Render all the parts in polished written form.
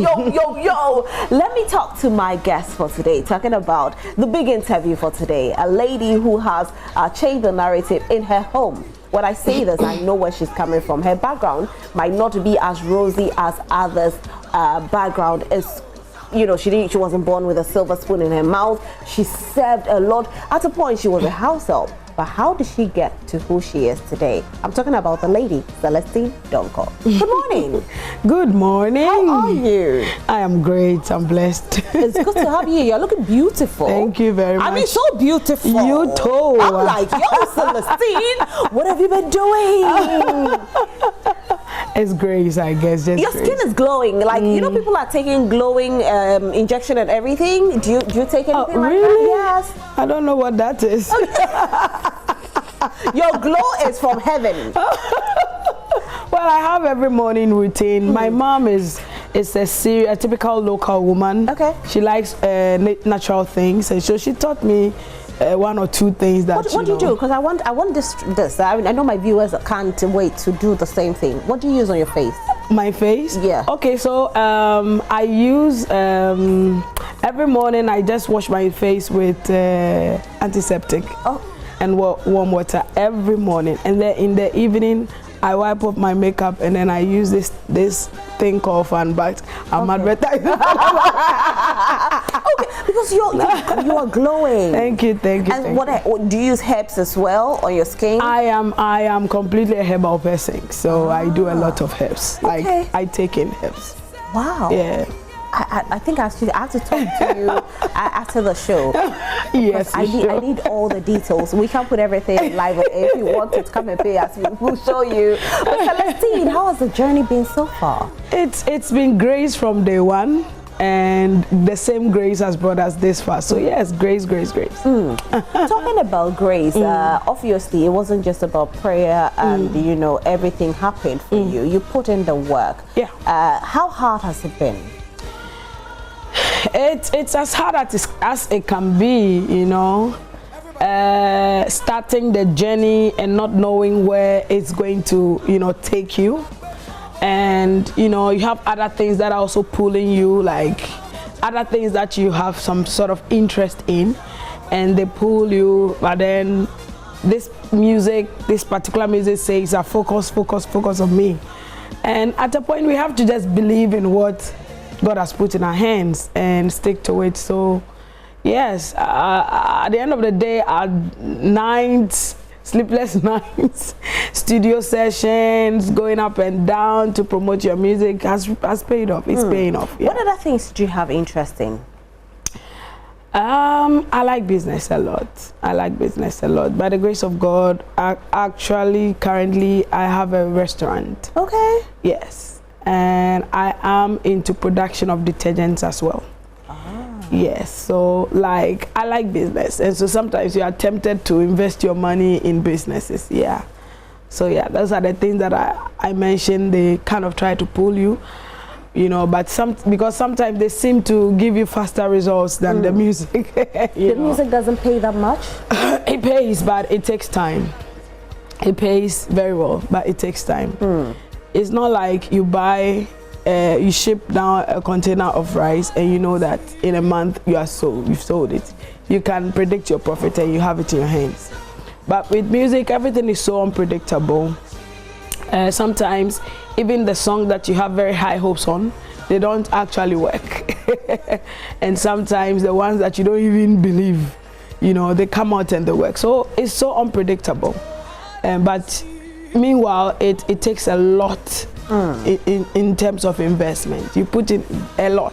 yo. Let me talk to my guest for today, talking about the big interview for today. A lady who has changed the narrative in her home. When I say this, I know where she's coming from. Her background might not be as rosy as others' background is. You know, she wasn't born with a silver spoon in her mouth. She served a lot. At a point, she was a house help. But how did she get to who she is today? I'm talking about the lady, Celestine Donkor. Good morning. Good morning. How are you? I am great. I'm blessed. It's good to have you. You're looking beautiful. Thank you very much. I mean, so beautiful. You too. I'm like, yo, Celestine, what have you been doing? It's grace, I guess. Just your skin is glowing. Like, you know, people are taking glowing injection and everything. Do you take anything like really? that? Yes. I don't know what that is. Your glow is from heaven. Well, I have every morning routine. My mom is a typical local woman. Okay. She likes natural things, and so she taught me one or two things that. What do you do? Because I want this. I mean, I know my viewers can't wait to do the same thing. What do you use on your face? My face? Yeah. Okay, so I use every morning I just wash my face with antiseptic. Oh. And warm water every morning, and then in the evening I wipe up my makeup, and then I use this thing called fan bath. I'm advertising. Okay, because you are glowing. Thank you. And what do you use herbs as well on your skin? I am completely a herbal person, so I do a lot of herbs. Okay. Like I take in herbs. Wow. Yeah. I think I have to talk to you after the show. Yes, I need all the details. We can put everything live. If you want to come and pay us, we'll show you. But Celestine, how has the journey been so far? It's been grace from day one, and the same grace has brought us this far. So yes, grace. Talking about grace, obviously it wasn't just about prayer and you know everything happened for you. You put in the work. Yeah. How hard has it been? It's as hard as it can be, you know, starting the journey and not knowing where it's going to, you know, take you. And, you know, you have other things that are also pulling you, like other things that you have some sort of interest in, and they pull you. But then this particular music says, focus on me. And at a point we have to just believe in what God has put in our hands and stick to it. So yes, at the end of the day, our nights, sleepless nights, studio sessions, going up and down to promote your music has paid off. It's paying off. Yeah. What other things do you have interest in? I like business a lot. By the grace of God, currently I have a restaurant. Okay. Yes. And I am into production of detergents as well. Yes, so like I like business, and so sometimes you are tempted to invest your money in businesses. Yeah, so yeah, those are the things that I mentioned. They kind of try to pull you, you know, but because sometimes they seem to give you faster results than the music. The music doesn't pay that much. It pays, but it takes time. It pays very well, but it takes time. It's not like you you ship down a container of rice and you know that in a month you've sold it. You can predict your profit and you have it in your hands. But with music, everything is so unpredictable. Sometimes even the song that you have very high hopes on, they don't actually work. And sometimes the ones that you don't even believe, you know, they come out and they work. So it's so unpredictable. But meanwhile, it takes a lot in terms of investment. You put in a lot.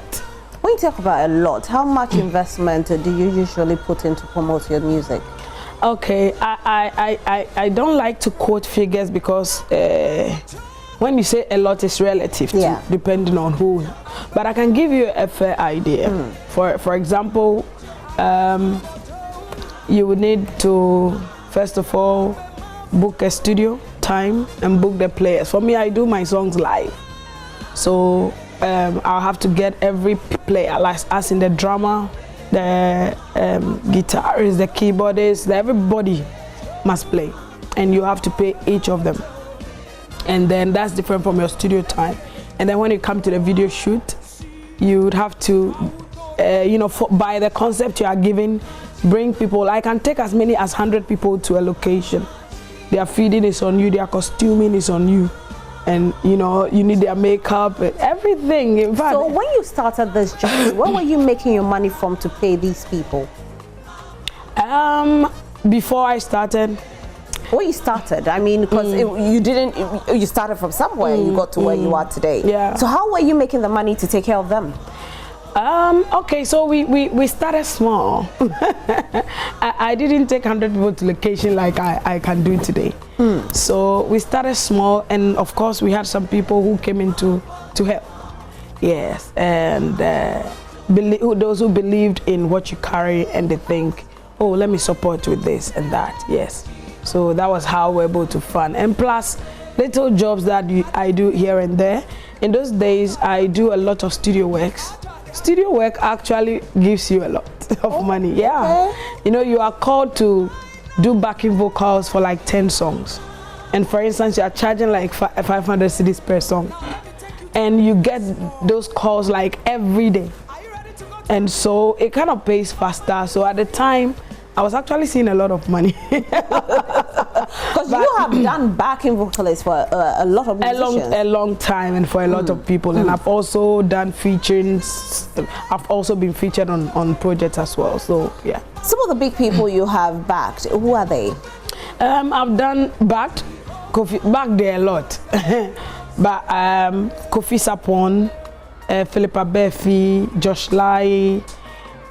When you talk about a lot, how much investment do you usually put in to promote your music? Okay, I don't like to quote figures because when you say a lot, it's relative, depending on who. But I can give you a fair idea. For example, you would need to, first of all, book a studio time and book the players. For me, I do my songs live, so I'll have to get every player, like as in the drummer, the guitarist, the keyboardist, everybody must play, and you have to pay each of them. And then that's different from your studio time. And then when you come to the video shoot, you would have to, by the concept you are giving, bring people. I can take as many as 100 people to a location. Their feeding is on you, their costuming is on you. And you need their makeup, everything. In fact, so when you started this job, where were you making your money from to pay these people? Before I started. When you started, I mean, because you started from somewhere and you got to where you are today. Yeah. So how were you making the money to take care of them? Okay, so we started small. I didn't take 100 people to location like I can do today. So we started small, and of course we had some people who came in to help. Yes, and those who believed in what you carry and they think, oh, let me support with this and that. Yes, so that was how we're able to fund. And plus little jobs that I do here and there. In those days I do a lot of studio works. Studio work actually gives you a lot of money. Yeah. Okay. You are called to do backing vocals for like 10 songs. And for instance, you are charging like 500 cedis per song. And you get those calls like every day. And so it kind of pays faster. So at the time, I was actually seeing a lot of money. Because you have done backing vocalists for a lot of musicians. A long time, and for a lot of people. And I've also done featurings. I've also been featured on projects as well. So yeah. Some of the big people you have backed, who are they? I've done backed there a lot. But Kofi Sapon, Philippa Befi, Josh Lai,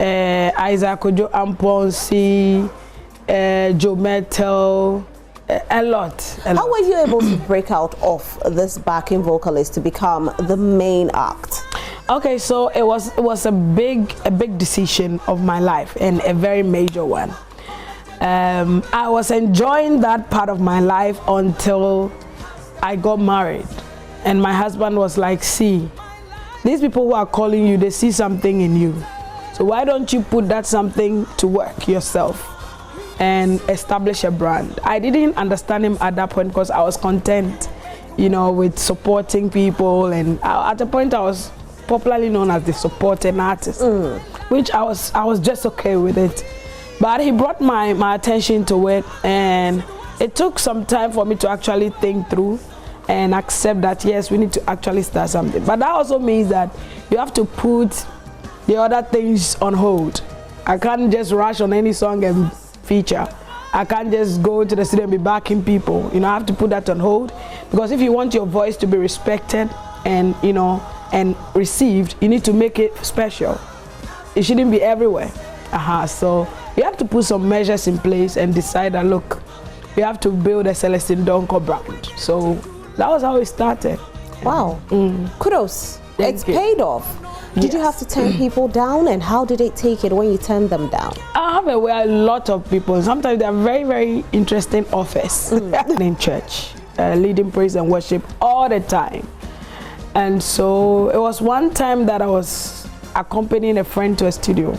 Isaac Ojo Amponsi, Joe Metal, a lot. How were you able to break out of this backing vocalist to become the main act? Okay, so it was a big decision of my life, and a very major one. I was enjoying that part of my life until I got married, and my husband was like, see, these people who are calling you, they see something in you. So why don't you put that something to work yourself and establish a brand? I didn't understand him at that point because I was content, with supporting people. And at a point I was popularly known as the supporting artist, which I was just okay with it. But he brought my attention to it, and it took some time for me to actually think through and accept that, yes, we need to actually start something. But that also means that you have to put the other things on hold. I can't just rush on any song and feature. I can't just go to the studio and be backing people. I have to put that on hold, because if you want your voice to be respected and and received, you need to make it special. It shouldn't be everywhere. So you have to put some measures in place and decide that, look, we have to build a Celestine Donkor brand. So that was how it started. Wow. Kudos. It's paid off. Did you have to turn people down, and how did it take it when you turned them down? I have a lot of people. Sometimes they are very, very interesting offers in church, leading praise and worship all the time. And so it was one time that I was accompanying a friend to a studio,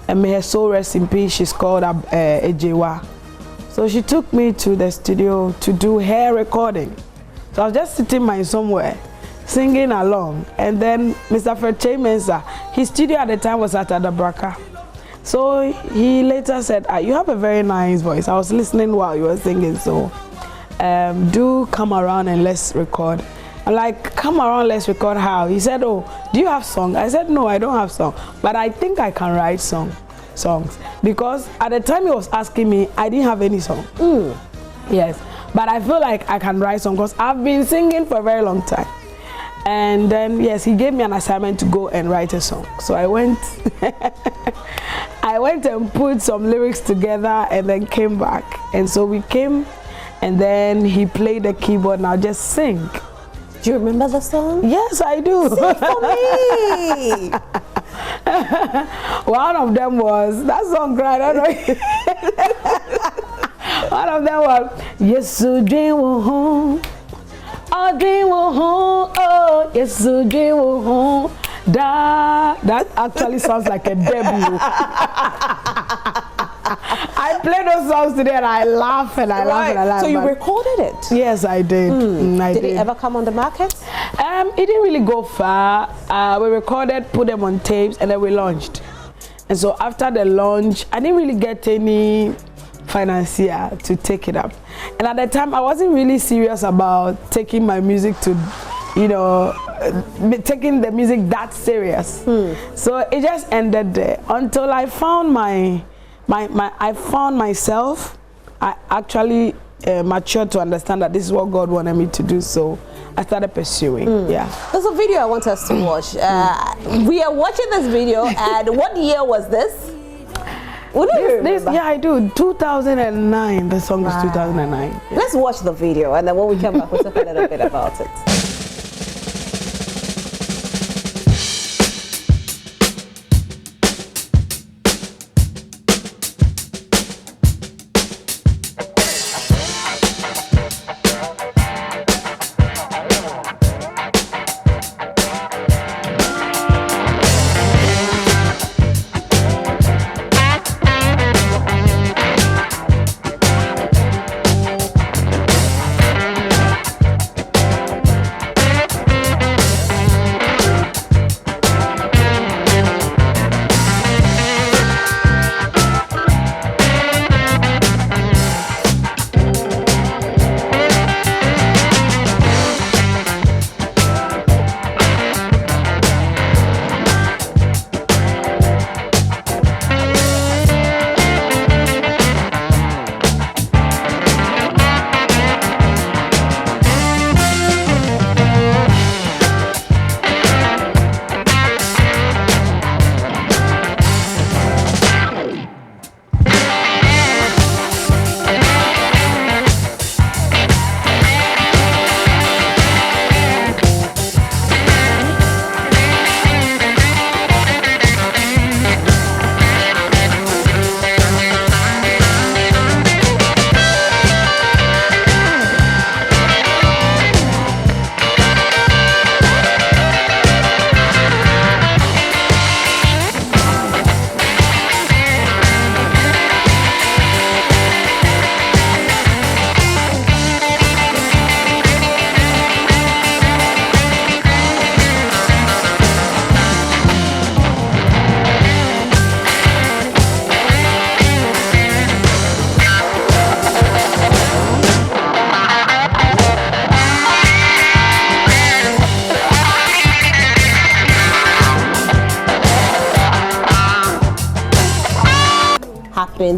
and may her soul rest in peace. She's called Ejewa. So she took me to the studio to do her recording. So I was just sitting somewhere, singing along, and then Mr. Fred Mensa, his studio at the time was at Adabraka. So he later said, you have a very nice voice. I was listening while you were singing, so do come around and let's record. I'm like, come around, let's record how? He said, oh, do you have song? I said, no, I don't have song, but I think I can write songs. Because at the time he was asking me, I didn't have any song. Yes, but I feel like I can write songs because I've been singing for a very long time. And then, yes, he gave me an assignment to go and write a song. So I went, and put some lyrics together and then came back. And so we came, and then he played the keyboard, and I'll just sing. Do you remember the song? Yes, I do. Sing for me. One of them was, that song cried, I don't know. One of them was, yes, so dream will home. Oh, dream will home. Oh, yes, so dream will home. That actually sounds like a debut. I play those songs today and I laugh and I laugh and I laugh. So you recorded it? Yes, I did. I did it ever come on the market? It didn't really go far. We recorded, put them on tapes, and then we launched. And so after the launch, I didn't really get any financier to take it up. And at the time, I wasn't really serious about taking my music to, taking the music that serious. So it just ended there until I found I found myself. I actually matured to understand that this is what God wanted me to do. So I started pursuing. Yeah. There's a video I want us to watch. We are watching this video, and what year was this? Yeah, I do. 2009. The song is 2009. Yeah. Let's watch the video, and then when we come back, we'll talk a little bit about it.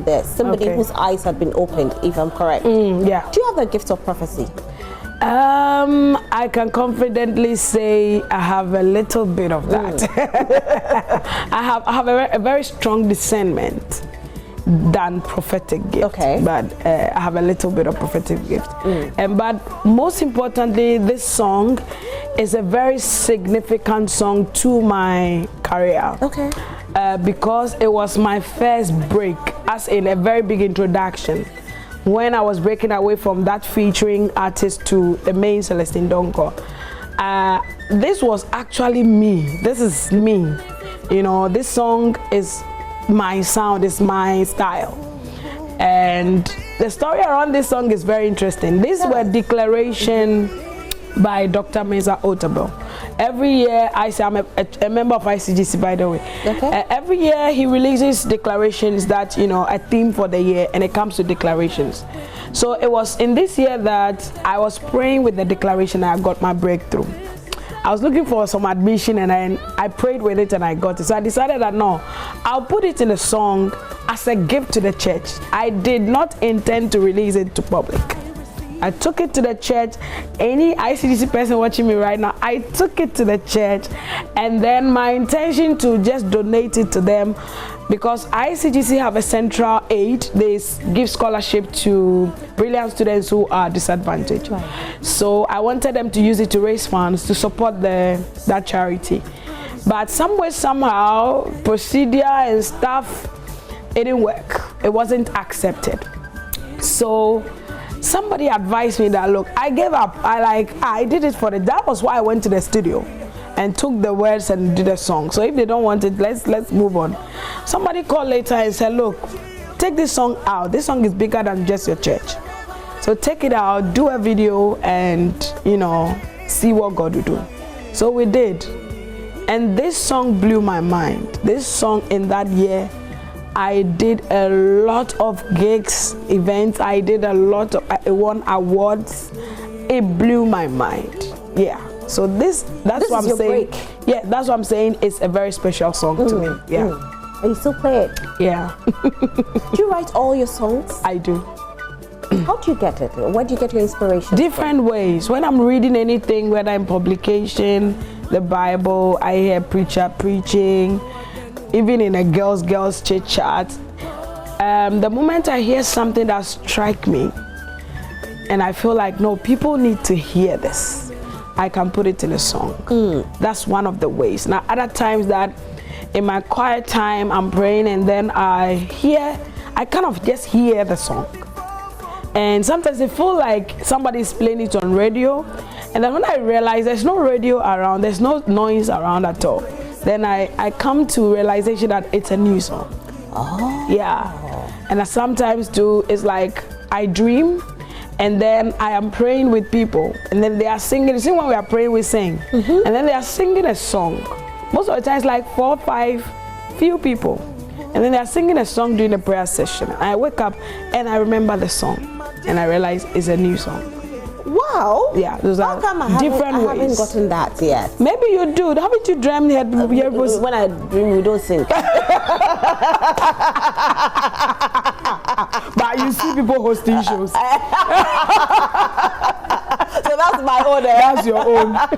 There, somebody whose eyes have been opened, if I'm correct. Yeah. Do you have the gift of prophecy? I can confidently say I have a little bit of that. I have a very strong discernment than prophetic gift. Okay. But I have a little bit of prophetic gift. But most importantly, this song is a very significant song to my career. Okay. Because it was my first break, as in a very big introduction, when I was breaking away from that featuring artist to the main Celestine Donkor. This was actually me. This is me. This song is my sound, is my style. And the story around this song is very interesting. These were declaration by Dr. Meza Otabel. Every year, I'm a member of ICGC, by the way. Okay. Every year he releases declarations that, a theme for the year, and it comes to declarations. So it was in this year that I was praying with the declaration and I got my breakthrough. I was looking for some admission and I prayed with it and I got it. So I decided that no, I'll put it in a song as a gift to the church. I did not intend to release it to public. I took it to the church. Any ICGC person watching me right now, I took it to the church, and then my intention to just donate it to them, because ICGC have a central aid. They give scholarship to brilliant students who are disadvantaged. Right. So I wanted them to use it to raise funds to support that charity. But somewhere, somehow, procedure and stuff, it didn't work. It wasn't accepted. So somebody advised me that, look, I gave up. I did it for that was why I went to the studio and took the words and did a song. So if they don't want it, let's move on. Somebody called later and said, look, take this song out. This song is bigger than just your church. So take it out, do a video, and see what God will do. So we did. And this song blew my mind. This song in that year, I did a lot of gigs, events. I did a lot of, I won awards. It blew my mind. Yeah. So that's what I'm saying. Break. Yeah, that's what I'm saying. It's a very special song to me. Yeah. And you still play it? Yeah. Do you write all your songs? I do. How do you get it? Where do you get your inspiration? Different ways. When I'm reading anything, whether in publication, the Bible, I hear preacher preaching, even in a girls chit chat. The moment I hear something that strikes me, and I feel like, no, people need to hear this, I can put it in a song. That's one of the ways. Now, other times that in my quiet time, I'm praying, and then I kind of just hear the song. And sometimes it feels like somebody's playing it on radio. And then when I realize there's no radio around, there's no noise around at all, then I come to realization that it's a new song. Oh. Yeah. And I sometimes do, it's like I dream, and then I am praying with people, and then they are singing. You see, when we are praying, we sing. And then they are singing a song. Most of the time, it's like 4 or 5 few people. And then they are singing a song during the prayer session. I wake up and I remember the song. And I realize it's a new song. Wow. Yeah, those are different ways. I haven't gotten that yet. Maybe you do. Haven't you dreamed that? When I dream, we don't sing. But you see people hosting shows. So that's my own. That's your own. No,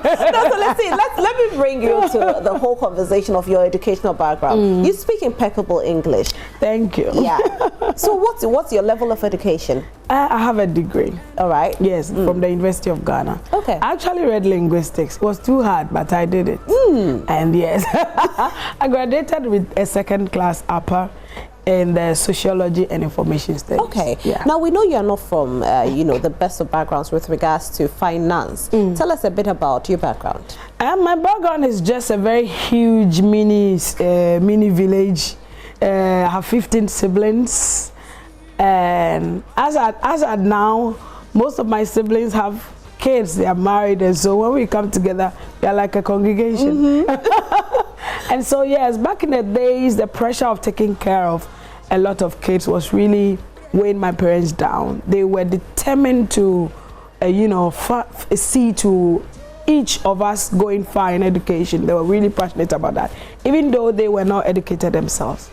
so let's see. Let me bring you to the whole conversation of your educational background. You speak impeccable English. Thank you. Yeah. So what's your level of education? I have a degree. All right. Yes, from the University of Ghana. Okay. I actually read linguistics. It was too hard, but I did it. And yes, I graduated with a 2nd class upper in the sociology and information studies. Okay. Yeah. Now we know you are not from the best of backgrounds with regards to finance. Tell us a bit about your background. My background is just a very huge mini village. I have 15 siblings, and as at now, most of my siblings have kids. They are married, and so when we come together, we are like a congregation. And so yes, back in the days, the pressure of taking care of a lot of kids was really weighing my parents down. They were determined to, see to each of us going far in education. They were really passionate about that, even though they were not educated themselves.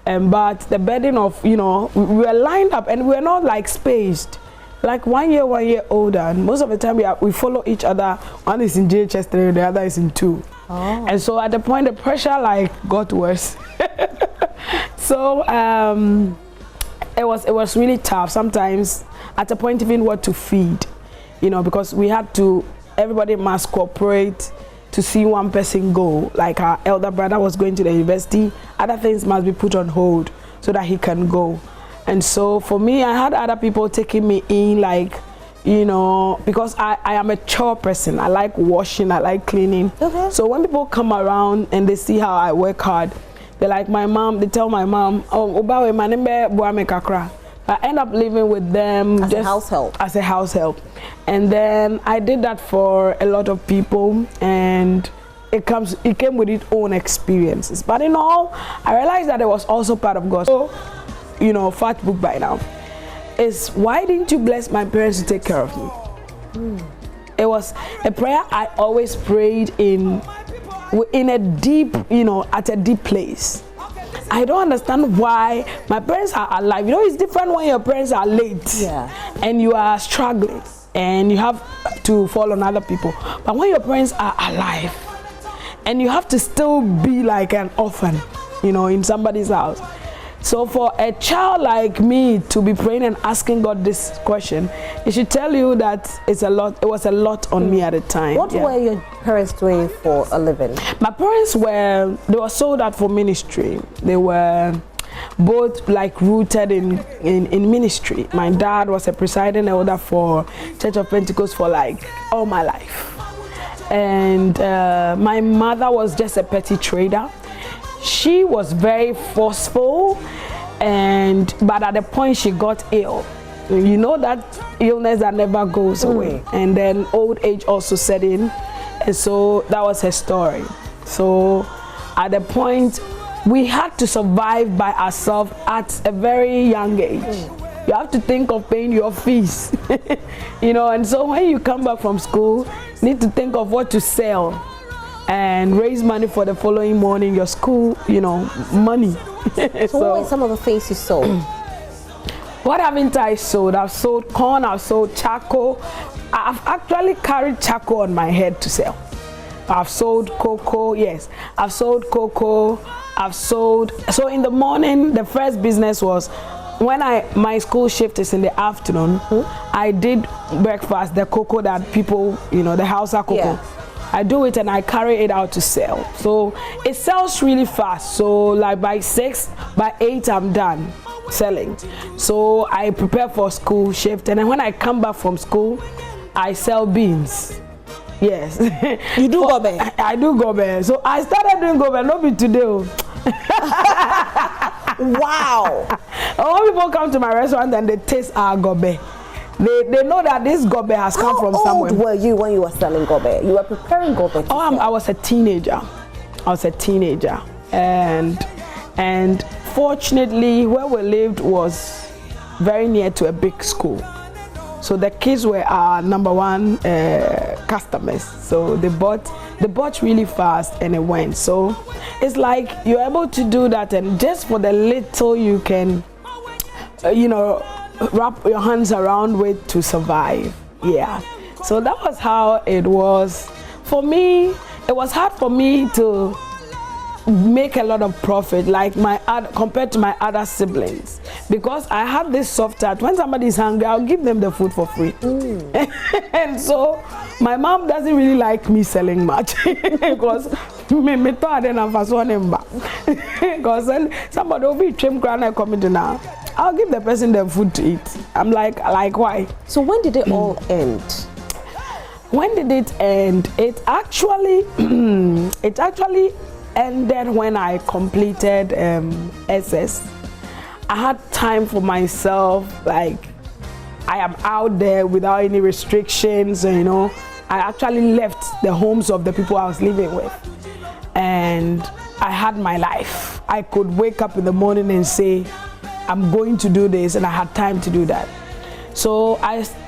But the burden of, we were lined up and we were not like spaced. Like 1 year older, and most of the time we follow each other. One is in JHS 3, the other is in 2. Oh. And so at the point, the pressure got worse. So it was really tough. Sometimes at a point, even what to feed, because we had to, everybody must cooperate to see one person go. Like our elder brother was going to the university, other things must be put on hold so that he can go. And so for me, I had other people taking me in, because I am a chore person. I like washing, I like cleaning. Okay. So when people come around and they see how I work hard, they tell my mom, oh, I end up living with them as a house help. As a house help. And then I did that for a lot of people, and it came with its own experiences. But in all, I realized that it was also part of God. So, fat book by now is, why didn't you bless my parents to take care of me? It was a prayer I always prayed in a deep, at a deep place. I don't understand why my parents are alive. It's different when your parents are late, and you are struggling and you have to fall on other people. But when your parents are alive and you have to still be like an orphan, in somebody's house. So for a child like me to be praying and asking God this question, it should tell you that it's a lot. It was a lot on me at the time. What were your parents doing for a living? My parents were sold out for ministry. They were both rooted in ministry. My dad was a presiding elder for Church of Pentecost for all my life. And my mother was just a petty trader. She was very forceful but at the point she got ill. You know that illness that never goes away. And then old age also set in. And so that was her story. So at the point, we had to survive by ourselves at a very young age. You have to think of paying your fees. You know, and so when you come back from school, you need to think of what to sell and raise money for the following morning, your school, you know, money. So what were some of the things you sold? What haven't I sold? I've sold corn, I've sold charcoal. I've actually carried charcoal on my head to sell. I've sold cocoa, yes. I've sold cocoa, I've sold. So in the morning, the first business was when my school shift is in the afternoon, I did breakfast, the cocoa that people, you know, the Hausa cocoa. Yeah. I do it and I carry it out to sell. So it sells really fast. So like by 6, by 8, I'm done selling. So I prepare for school shift, and then when I come back from school, I sell beans. Yes. You do gobe? I do gobe. So I started doing gobe, not be today. Wow. When people come to my restaurant and they taste our gobe, they know that this gobe has come from somewhere. How old were you when you were selling gobe? You were preparing gobe to sell. I was a teenager. And fortunately, where we lived was very near to a big school. So the kids were our #1 customers. So they bought really fast and it went. So it's like you're able to do that, and just for the little you can, you know, wrap your hands around with to survive. Yeah. So that was how it was. For me, it was hard for me to make a lot of profit like compared to my other siblings, because I had this soft heart. When somebody is hungry, I'll give them the food for free. And so my mom doesn't really like me selling much because because then somebody will be trim crown and coming to now, I'll give the person the food to eat. I'm like why? So when did it all end? When did it end? It actually ended when I completed SS. I had time for myself, like I am out there without any restrictions, you know. I actually left the homes of the people I was living with, and I had my life. I could wake up in the morning and say, I'm going to do this, and I had time to do that. So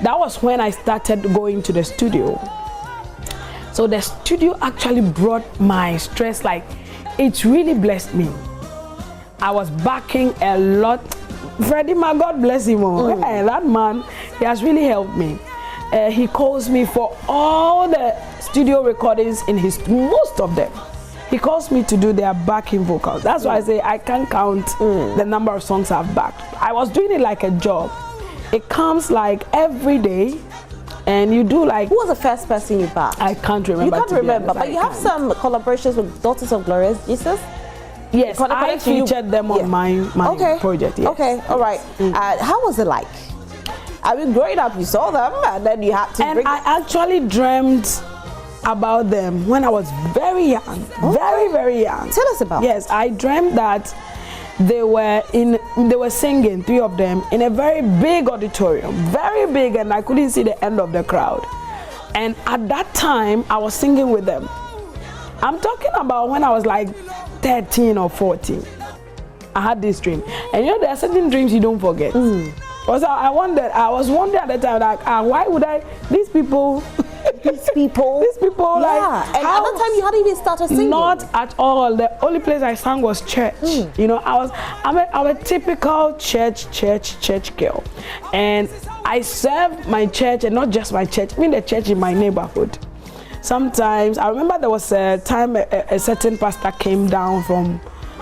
that was when I started going to the studio. So the studio actually brought my stress, like it really blessed me. I was backing a lot. Freddie, my God bless him. Hey, that man, he has really helped me. He calls me for all the studio recordings in most of them. He calls me to do their backing vocals. That's why I say I can't count the number of songs I've backed. I was doing it like a job. It comes like every day, and you do like. Who was the first person you backed? I can't remember. You can't remember, but you have some collaborations with Daughters of Glorious Jesus. Yes, I featured them on my project. Yes. Okay, all right. How was it like? I mean, growing up, you saw them, and then you had to. And I actually dreamt about them when I was very young, very young. Tell us about. Yes, I dreamt that they were singing, 3 of them, in a very big auditorium, very big, and I couldn't see the end of the crowd. And at that time, I was singing with them. I'm talking about when I was like 13 or 14. I had this dream, and you know there are certain dreams you don't forget. Because I was wondering at the time, like, why would these people, these people, like, and at that time you hadn't even started singing. Not at all. The only place I sang was church. You know, I'm a typical church girl, and I served my church, and not just my church, I mean the church in my neighborhood. Sometimes I remember there was a time a certain pastor came down from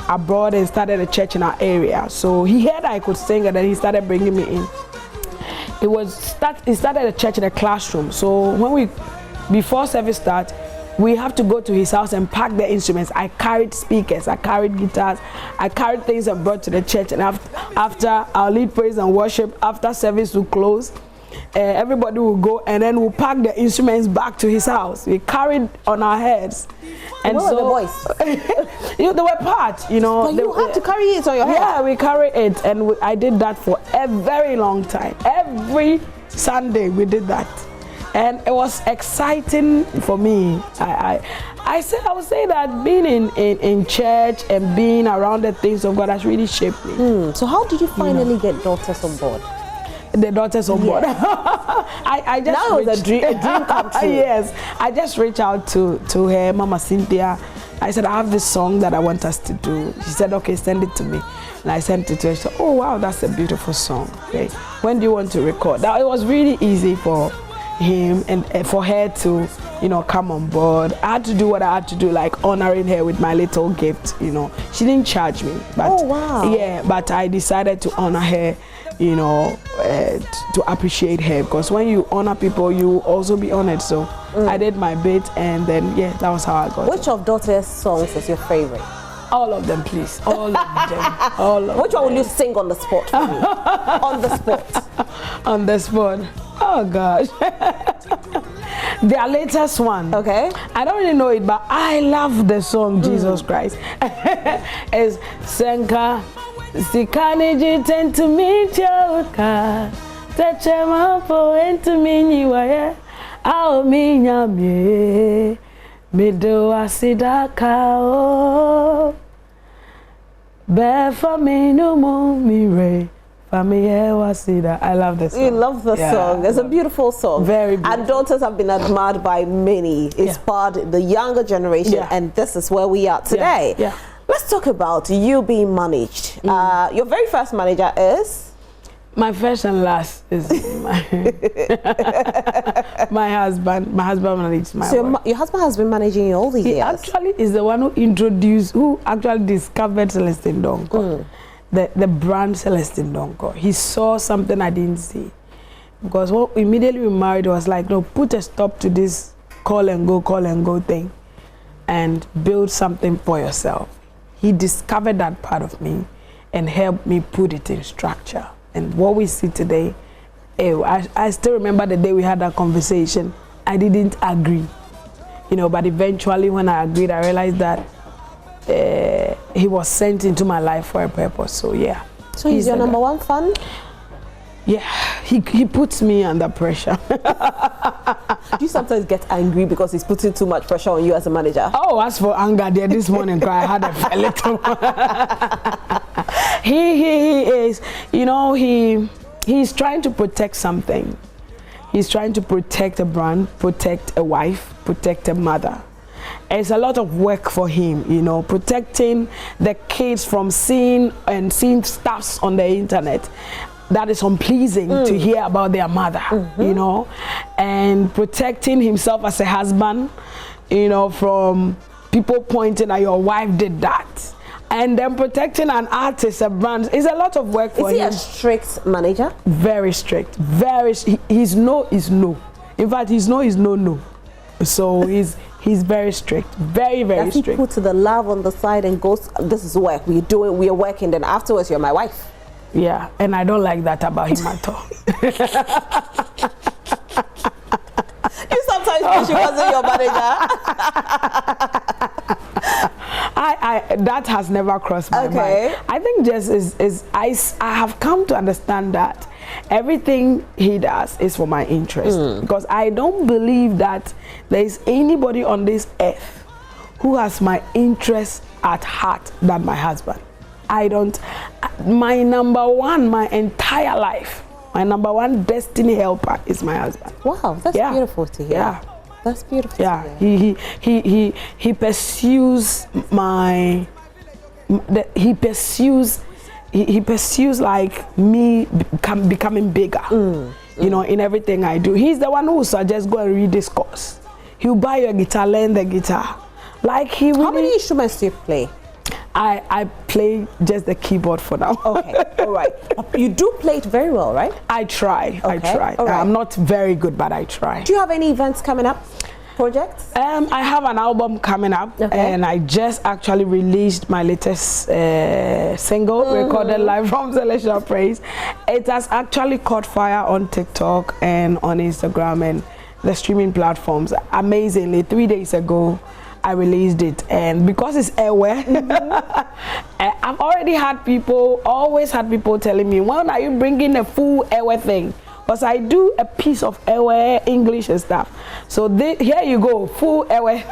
abroad and started a church in our area. So he heard I could sing, and then he started bringing me in. He started a church in a classroom. So before service starts, we have to go to his house and pack the instruments. I carried speakers, I carried guitars, I carried things and brought to the church. And after our lead praise and worship, after service would close, everybody will go, and then we'll pack the instruments back to his house. We carried on our heads. And where so were the boys? they were part, you know. But you had to carry it on your head. Yeah, we carry it, and I did that for a very long time. Every Sunday we did that, and it was exciting for me. I would say that being in church and being around the things of God has really shaped me. So how did you finally get daughters on board? The daughters on board. I just now it was a dream come true. Yes, I just reached out to her, Mama Cynthia. I said, I have this song that I want us to do. She said, okay, send it to me. And I sent it to her. She said, oh wow, that's a beautiful song. Okay, when do you want to record? Now it was really easy for him and for her to, you know, come on board. I had to do what I had to do, like honoring her with my little gift. You know, she didn't charge me, but oh wow, yeah, but I decided to honor her, you know, to appreciate her, because when you honor people, you also be honored. So I did my bit, and then yeah, that was how I got. Which of Daughter's songs is your favorite? All of them, please. All of them. All of Which one will you sing on the spot for me? On the spot. On the spot. Oh gosh. Their latest one. Okay. I don't really know it, but I love the song Jesus Christ. It's Senka. Sikani jiten to meet you ka Techema po into me waye Ao mi nyamye Mido asidaka o Be for me no more mi wasida. I love this song. You love the song. It's a beautiful song. Very beautiful. And Daughters have been admired by many. Inspired the younger generation, and this is where we are today. Yeah. Let's talk about you being managed. Your very first manager is? My first and last is my husband. My husband managed my work. Your husband has been managing you all these years? He actually is the one who actually discovered Celestine Donkor. The brand Celestine Donkor. He saw something I didn't see. Because immediately we married, it was like, no, put a stop to this call and go thing and build something for yourself. He discovered that part of me and helped me put it in structure. And what we see today, I still remember the day we had that conversation. I didn't agree, you know, but eventually when I agreed, I realized that he was sent into my life for a purpose. So yeah. So he's your number one fan? Yeah, he puts me under pressure. Do you sometimes get angry because he's putting too much pressure on you as a manager? Oh, as for anger, there this morning I had a little. He is, you know, he's trying to protect something. He's trying to protect a brand, protect a wife, protect a mother. It's a lot of work for him, you know, protecting the kids from seeing stuffs on the internet that is unpleasing to hear about their mother, you know, and protecting himself as a husband, you know, from people pointing at your wife did that. And then protecting an artist, a brand, is a lot of work for him. Is he a strict manager? Very strict. His no is no. In fact, his no is no. So he's very strict. Very, very strict. He puts the love on the side and goes, this is work. We are working, then afterwards you're my wife. Yeah, and I don't like that about him at all. You sometimes wish he wasn't your manager. That has never crossed my mind. I think just I have come to understand that everything he does is for my interest, because I don't believe that there is anybody on this earth who has my interest at heart than my husband. I don't. My number one, my entire life, my number one destiny helper is my husband. Wow, that's beautiful to hear. Yeah. That's beautiful. Yeah, he pursues my. He pursues like me becoming bigger. You know, in everything I do. He's the one who suggests go and read this course. He'll buy you a guitar, learn the guitar. Like he really. How many instruments do you play? I play just the keyboard for now. Okay, all right. You do play it very well, right? I try. Okay, I try. All right. I'm not very good, but I try. Do you have any events coming up? projects? I have an album coming up, and I just actually released my latest single, recorded live from Celestial Praise. It has actually caught fire on TikTok and on Instagram and the streaming platforms. Amazingly, 3 days ago, I released it, and because it's Ewe, I've already had people, always had people telling me, when are you bringing a full Ewe thing? Because I do a piece of Ewe English and stuff. So here you go, full Ewe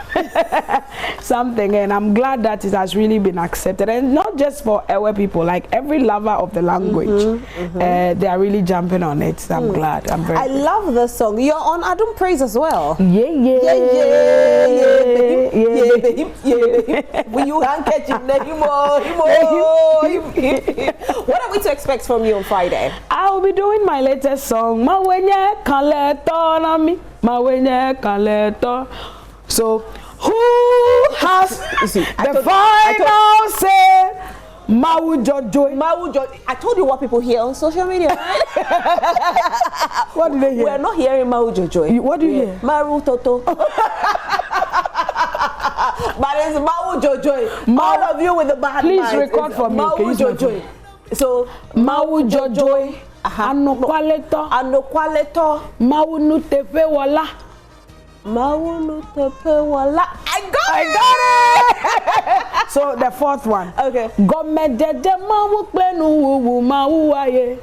something, and I'm glad that it has really been accepted, and not just for Ewe people, like every lover of the language, they are really jumping on it. So I'm glad. I love the song. You're on Adum Praise as well. Yeah. When you can't catch him, what are we to expect from you on Friday? I'll be doing my latest song. So, who has the final say? Mawu Jojo. I told you what people hear on social media. What do they hear? We're not hearing Mawu Jojo. What do you hear? Maru Toto. But it's Mawu Jojo. All of you with the bad Please minds, record for me. Mawu Jojo. So Mawu Jojo. Anokwaleto. Mawu nutepe wala. I got it! So the fourth one. Okay. Gomejeje mawu plenu wu mawu aye.